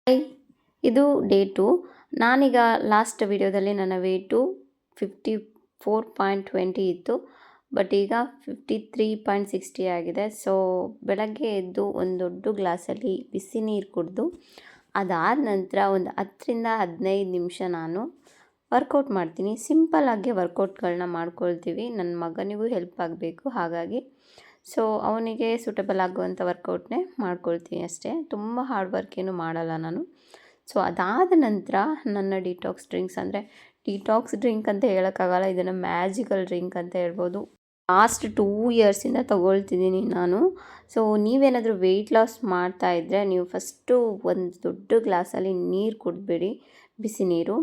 Hi, ಇದು day 2. ನಾನೀಗ last ವಿಡಿಯೋದಲ್ಲಿ ನನ್ನ ವೇಟು 54.20 ಇತ್ತು, ಬಟ್ ಈಗ 53.60 ಆಗಿದೆ. ಸೊ ಬೆಳಗ್ಗೆ ಎದ್ದು ಒಂದು ದೊಡ್ಡ ಗ್ಲಾಸಲ್ಲಿ ಬಿಸಿ ನೀರು ಕುಡಿದು ಅದಾದ ನಂತರ ಒಂದು 10ರಿಂದ 15 ನಿಮಿಷ ನಾನು ವರ್ಕೌಟ್ ಮಾಡ್ತೀನಿ. ಸಿಂಪಲ್ಲಾಗಿ ವರ್ಕೌಟ್ಗಳನ್ನ ಮಾಡ್ಕೊಳ್ತೀವಿ. ನನ್ನ ಮಗನಿಗೂ ಹೆಲ್ಪ್ ಆಗಬೇಕು, ಹಾಗಾಗಿ ಸೊ ಅವನಿಗೆ ಸೂಟಬಲ್ ಆಗುವಂಥ ವರ್ಕೌಟ್ನೇ ಮಾಡ್ಕೊಳ್ತೀನಿ ಅಷ್ಟೇ. ತುಂಬ ಹಾರ್ಡ್ ವರ್ಕ್ ಏನು ಮಾಡಲ್ಲ ನಾನು. ಸೊ ಅದಾದ ನಂತರ ನನ್ನ ಡಿಟಾಕ್ಸ್ ಡ್ರಿಂಕ್ಸ್, ಅಂದರೆ ಡಿಟಾಕ್ಸ್ ಡ್ರಿಂಕ್ ಅಂತ ಹೇಳೋಕ್ಕಾಗಲ್ಲ, ಇದನ್ನು ಮ್ಯಾಜಿಕಲ್ ಡ್ರಿಂಕ್ ಅಂತ ಹೇಳ್ಬೋದು. ಲಾಸ್ಟ್ 2 ಇಯರ್ಸಿಂದ ತೊಗೊಳ್ತಿದ್ದೀನಿ ನಾನು. ಸೊ ನೀವೇನಾದರೂ ವೆಯ್ಟ್ ಲಾಸ್ ಮಾಡ್ತಾಯಿದ್ರೆ ನೀವು ಫಸ್ಟು ಒಂದು ದೊಡ್ಡ ಗ್ಲಾಸಲ್ಲಿ ನೀರು ಕುಡಿದ್ಬಿಡಿ, ಬಿಸಿ ನೀರು.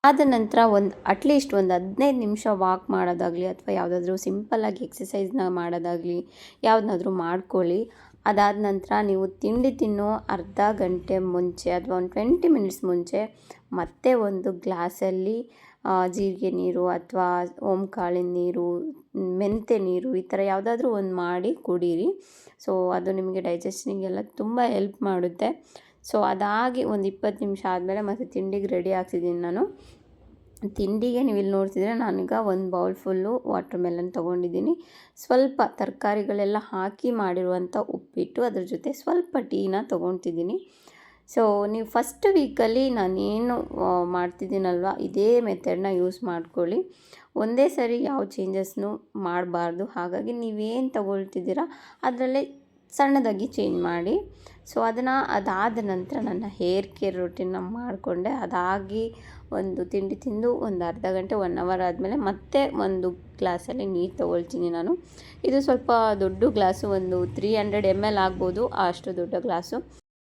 ಆದ ನಂತರ ಅಟ್ಲೀಸ್ಟ್ ಒಂದು 15 ನಿಮಿಷ ವಾಕ್ ಮಾಡೋದಾಗಲಿ ಅಥವಾ ಯಾವುದಾದ್ರೂ ಸಿಂಪಲ್ಲಾಗಿ ಎಕ್ಸಸೈಸ್ನ ಮಾಡೋದಾಗಲಿ ಯಾವುದನ್ನಾದ್ರೂ ಮಾಡ್ಕೊಳ್ಳಿ. ಅದಾದ ನಂತರ ನೀವು ತಿಂಡಿ ತಿನ್ನೋ ಅರ್ಧ ಗಂಟೆ ಮುಂಚೆ ಅಥವಾ ಒಂದು 20 ಮಿನಿಟ್ಸ್ ಮುಂಚೆ ಮತ್ತೆ ಒಂದು ಗ್ಲಾಸಲ್ಲಿ ಜೀರಿಗೆ ನೀರು ಅಥವಾ ಓಂಕಾಳಿನ ನೀರು, ಮೆಂತ್ಯ ನೀರು, ಈ ಥರ ಯಾವುದಾದ್ರೂ ಒಂದು ಮಾಡಿ ಕುಡೀರಿ. ಸೊ ಅದು ನಿಮಗೆ ಡೈಜೆಷನಿಗೆಲ್ಲ ತುಂಬ ಹೆಲ್ಪ್ ಮಾಡುತ್ತೆ. ಸೊ ಅದಾಗಿ ಒಂದು 20 ನಿಮಿಷ ಆದಮೇಲೆ ಮತ್ತೆ ತಿಂಡಿಗೆ ರೆಡಿ ಆಗ್ತಿದ್ದೀನಿ ನಾನು. ತಿಂಡಿಗೆ ನೀವು ಇಲ್ಲಿ ನೋಡ್ತಿದ್ರೆ ನಾನೀಗ ಒಂದು ಬೌಲ್ ಫುಲ್ಲು ವಾಟರ್ ಮೆಲನ್ ತೊಗೊಂಡಿದ್ದೀನಿ. ಸ್ವಲ್ಪ ತರಕಾರಿಗಳೆಲ್ಲ ಹಾಕಿ ಮಾಡಿರುವಂಥ ಉಪ್ಪಿಟ್ಟು, ಅದ್ರ ಜೊತೆ ಸ್ವಲ್ಪ ಟೀನ ತೊಗೊತಿದ್ದೀನಿ. ಸೊ ನೀವು ಫಸ್ಟ್ ವೀಕಲ್ಲಿ ನಾನೇನು ಮಾಡ್ತಿದ್ದೀನಲ್ವ ಇದೇ ಮೆಥಡ್ನ ಯೂಸ್ ಮಾಡ್ಕೊಳ್ಳಿ. ಒಂದೇ ಸರಿ ಯಾವ ಚೇಂಜಸ್ನೂ ಮಾಡಬಾರ್ದು. ಹಾಗಾಗಿ ನೀವೇನು ತೊಗೊಳ್ತಿದ್ದೀರಾ ಅದರಲ್ಲೇ ಸಣ್ಣದಾಗಿ ಚೇಂಜ್ ಮಾಡಿ. ಸೊ ಅದಾದ ನಂತರ ನನ್ನ ಹೇರ್ ಕೇರ್ ರೂಟೀನ್ನ ಮಾಡಿಕೊಂಡೆ. ಅದಾಗಿ ಒಂದು ತಿಂಡಿ ತಿಂದು ಒಂದು ಅರ್ಧ ಗಂಟೆ 1 ಅವರ್ ಆದಮೇಲೆ ಮತ್ತೆ ಒಂದು ಗ್ಲಾಸಲ್ಲಿ ನೀರು ತೊಗೊಳ್ತೀನಿ ನಾನು. ಇದು ಸ್ವಲ್ಪ ದೊಡ್ಡ ಗ್ಲಾಸು, ಒಂದು 300 ml ಆಗ್ಬೋದು, ಅಷ್ಟು ದೊಡ್ಡ ಗ್ಲಾಸು.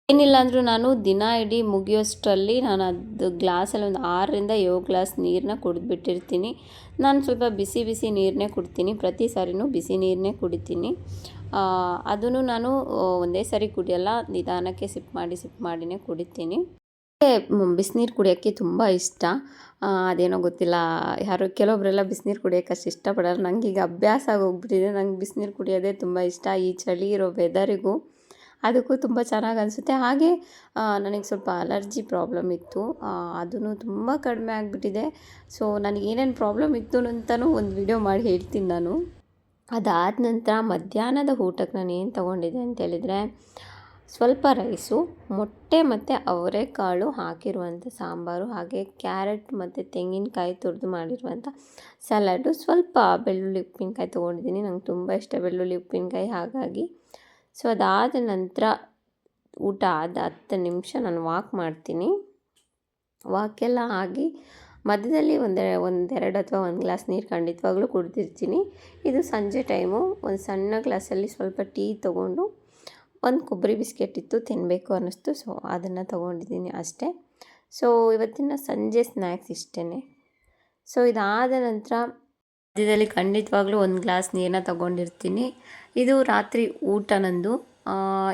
ಏನಿಲ್ಲ ಅಂದರೂ ನಾನು ದಿನ ಇಡೀ ಮುಗಿಯೋಷ್ಟರಲ್ಲಿ ನಾನು ಅದು ಗ್ಲಾಸಲ್ಲಿ ಒಂದು 6ರಿಂದ 7 ಗ್ಲಾಸ್ ನೀರನ್ನ ಕುಡಿದ್ಬಿಟ್ಟಿರ್ತೀನಿ. ನಾನು ಸ್ವಲ್ಪ ಬಿಸಿ ಬಿಸಿ ನೀರನ್ನೇ ಕುಡಿತೀನಿ, ಪ್ರತಿ ಸಾರಿನೂ ಬಿಸಿ ನೀರನ್ನೇ ಕುಡಿತೀನಿ. ಅದನ್ನು ನಾನು ಒಂದೇ ಸಾರಿ ಕುಡಿಯಲ್ಲ, ನಿಧಾನಕ್ಕೆ ಸಿಪ್ ಮಾಡಿನೇ ಕುಡಿತೀನಿ. ಬಿಸಿನೀರು ಕುಡಿಯೋಕ್ಕೆ ತುಂಬ ಇಷ್ಟ. ಅದೇನೋ ಗೊತ್ತಿಲ್ಲ, ಕೆಲವೊಬ್ಬರೆಲ್ಲ ಬಿಸಿನೀರು ಕುಡಿಯೋಕ್ಕೆ ಅಷ್ಟು ಇಷ್ಟಪಡಲ್ಲ. ನನಗೆ ಈಗ ಅಭ್ಯಾಸ ಆಗೋಗ್ಬಿಟ್ಟಿದೆ. ನಂಗೆ ಬಿಸಿನೀರು ಕುಡಿಯೋದೇ ತುಂಬ ಇಷ್ಟ. ಈ ಚಳಿ ಇರೋ ವೆದರಿಗೂ ಅದಕ್ಕೂ ತುಂಬ ಚೆನ್ನಾಗಿ ಅನಿಸುತ್ತೆ. ಹಾಗೆ ನನಗೆ ಸ್ವಲ್ಪ ಅಲರ್ಜಿ ಪ್ರಾಬ್ಲಮ್ ಇತ್ತು, ಅದೂ ತುಂಬ ಕಡಿಮೆ ಆಗಿಬಿಟ್ಟಿದೆ. ಸೊ ನನಗೆ ಏನೇನು ಪ್ರಾಬ್ಲಮ್ ಇತ್ತು ಅಂತಲೂ ಒಂದು ವಿಡಿಯೋ ಮಾಡಿ ಹೇಳ್ತೀನಿ ನಾನು. ಅದಾದ ನಂತರ ಮಧ್ಯಾಹ್ನದ ಊಟಕ್ಕೆ ನಾನು ಏನು ತೊಗೊಂಡಿದ್ದೆ ಅಂತೇಳಿದರೆ, ಸ್ವಲ್ಪ ರೈಸು, ಮೊಟ್ಟೆ ಮತ್ತು ಅವರೆಕಾಳು ಹಾಕಿರುವಂಥ ಸಾಂಬಾರು, ಹಾಗೆ ಕ್ಯಾರೆಟ್ ಮತ್ತು ತೆಂಗಿನಕಾಯಿ ತುರಿದು ಮಾಡಿರುವಂಥ ಸಲಾಡು, ಸ್ವಲ್ಪ ಬೆಳ್ಳುಳ್ಳಿ ಉಪ್ಪಿನಕಾಯಿ ತೊಗೊಂಡಿದ್ದೀನಿ. ನಂಗೆ ತುಂಬ ಇಷ್ಟ ಬೆಳ್ಳುಳ್ಳಿ ಉಪ್ಪಿನಕಾಯಿ, ಹಾಗಾಗಿ. ಸೊ ಅದಾದ ನಂತರ ಊಟ ಆದ 10 ನಿಮಿಷ ನಾನು ವಾಕ್ ಮಾಡ್ತೀನಿ. ವಾಕೆಲ್ಲ ಆಗಿ ಮಧ್ಯದಲ್ಲಿ ಒಂದೆರಡು ಅಥವಾ 1 ಗ್ಲಾಸ್ ನೀರು ಖಂಡಿತವಾಗ್ಲೂ ಕುಡ್ದಿರ್ತೀನಿ. ಇದು ಸಂಜೆ ಟೈಮು. ಒಂದು ಸಣ್ಣ ಗ್ಲಾಸಲ್ಲಿ ಸ್ವಲ್ಪ ಟೀ ತೊಗೊಂಡು ಒಂದು ಕೊಬ್ಬರಿ ಬಿಸ್ಕೆಟ್ ಇತ್ತು, ತಿನ್ನಬೇಕು ಅನ್ನಿಸ್ತು. ಸೊ ಅದನ್ನು ತೊಗೊಂಡಿದ್ದೀನಿ ಅಷ್ಟೇ. ಸೊ ಇವತ್ತಿನ ಸಂಜೆ ಸ್ನ್ಯಾಕ್ಸ್ ಇಷ್ಟೇ. ಸೊ ಇದಾದ ನಂತರ ಮಧ್ಯದಲ್ಲಿ ಖಂಡಿತವಾಗ್ಲೂ 1 ಗ್ಲಾಸ್ ನೀರನ್ನ ತೊಗೊಂಡಿರ್ತೀನಿ. ಇದು ರಾತ್ರಿ ಊಟ ನಂದು.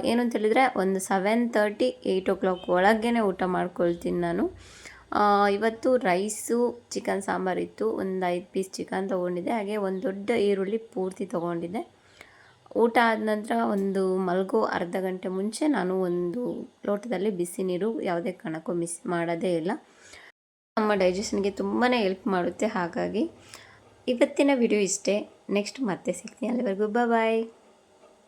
ಏನು ಅಂತೇಳಿದರೆ ಒಂದು 7:30, 8 o'clock ಒಳಗೇ ಊಟ ಮಾಡ್ಕೊಳ್ತೀನಿ ನಾನು. ಇವತ್ತು ರೈಸು, ಚಿಕನ್ ಸಾಂಬಾರಿತ್ತು, ಒಂದು 5 ಪೀಸ್ ಚಿಕನ್ ತೊಗೊಂಡಿದ್ದೆ, ಹಾಗೆ ಒಂದು ದೊಡ್ಡ ಈರುಳ್ಳಿ ಪೂರ್ತಿ ತೊಗೊಂಡಿದ್ದೆ. ಊಟ ಆದ ನಂತರ ಒಂದು ಮಲಗೋ ಅರ್ಧ ಗಂಟೆ ಮುಂಚೆ ನಾನು ಒಂದು ಲೋಟದಲ್ಲಿ ಬಿಸಿ ನೀರು ಯಾವುದೇ ಕಾರಣಕ್ಕೂ ಮಿಸ್ ಮಾಡೋದೇ ಇಲ್ಲ. ನಮ್ಮ ಡೈಜೆಷನ್ಗೆ ತುಂಬಾ ಹೆಲ್ಪ್ ಮಾಡುತ್ತೆ. ಹಾಗಾಗಿ ಇವತ್ತಿನ ವಿಡಿಯೋ ಇಷ್ಟೇ. ನೆಕ್ಸ್ಟ್ ಮತ್ತೆ ಸಿಗ್ತೀನಿ. ಅಲ್ಲಿವರೆಗೂ ಬಾಯ್.